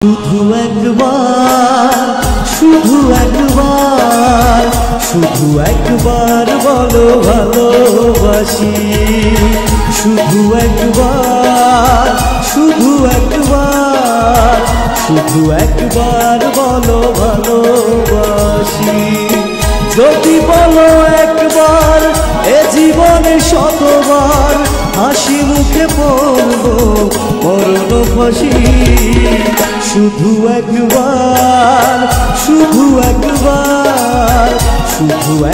শুধু একবার বলো ভালোবাসি। শুধু একবার বলো ভালোবাসি। যদি বলো একবার এ জীবনে শতবার হাসি মুখে পড়বো মরণ ফাঁসি। শুধু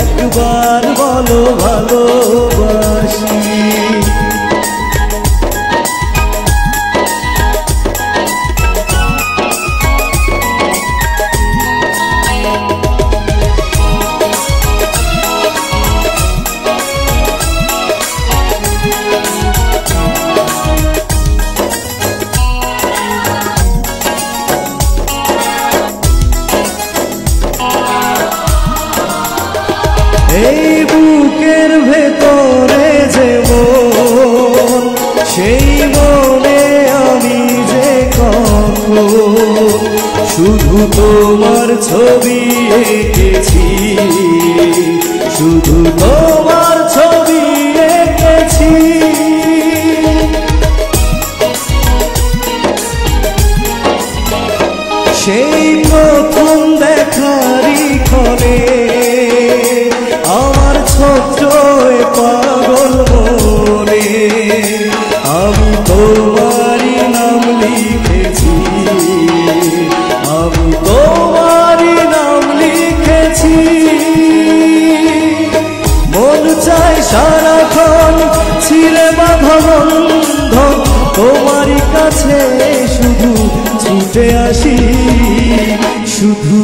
একবার বলো ভালোবাসি। এই বুকের ভেতরে যে মন, সেই মনে আমি যে কখন শুধু তোমার ছবি এঁকেছি, শুধু তোমার ছবি এঁকেছি। সেই প্রথম দেখারই ক্ষণে আমার ছোট্ট পাগল মনে আমি তোমারই নাম লিখেছি, আমি তোমারই নাম লিখেছি। মন চাই সারাক্ষণ ছিলে বাঁধা বন্ধন তোমারই কাছে শুধু ছুটে আসি। শুধু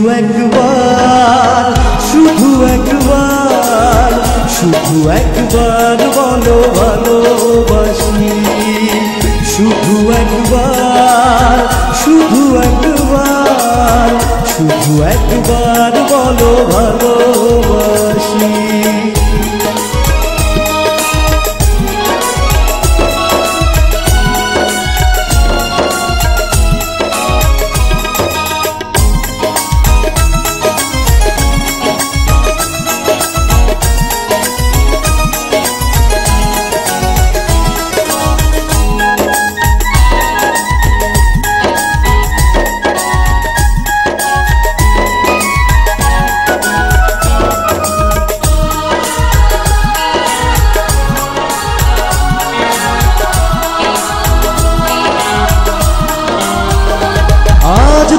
একবার বলো ভালোবাসি। শুধু একবার বলো ভালোবাসি।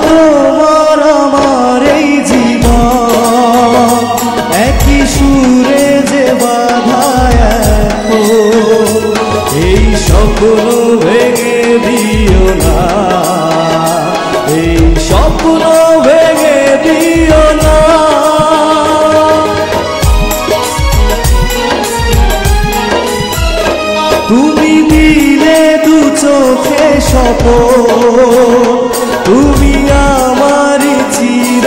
তোমার আমার এই জীবন একই সুরে যে বাঁধা, এই স্বপ্ন ভেঙে দিও না, এই স্বপ্ন ভেঙে দিও না। তুমি দিলে দু চোখে স্বপ্ন, তুমি আমারই চির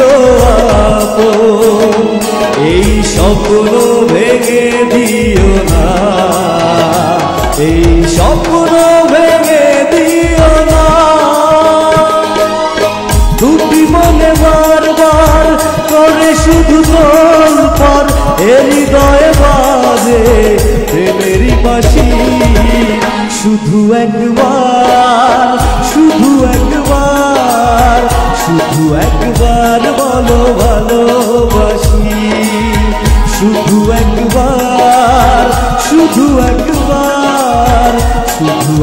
আপন, এই স্বপ্ন ভেঙে দিও না, এই স্বপ্ন ভেঙে দিও না। দুটি মনে বারবার করে শুধু তোলপাড়, এ হৃদয়ে বাজে প্রেমেরই বাঁশি। শুধু একবার বলো ভালোবাসি। শুধু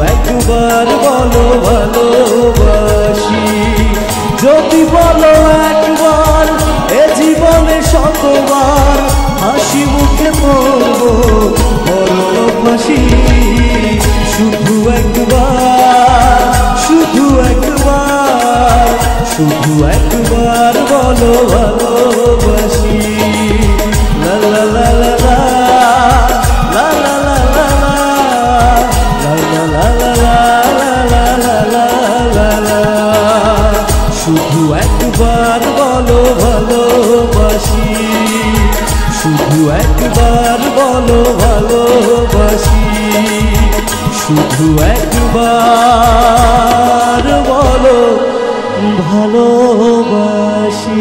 একবার বলো ভালোবাসি। যদি বলো একবার এ জীবনে শতবার হাসি মুখে পড়বো মরণ ফাঁসি। শুধু একবার বলো ভালোবাসি। লা লা লা লা লা লা লা লা লা লা লা লা লা। শুধু একবার বলো ভালোবাসি। শুধু একবার বলো ভালোবাসি। শুধু একবার বলো ভালোবাসি।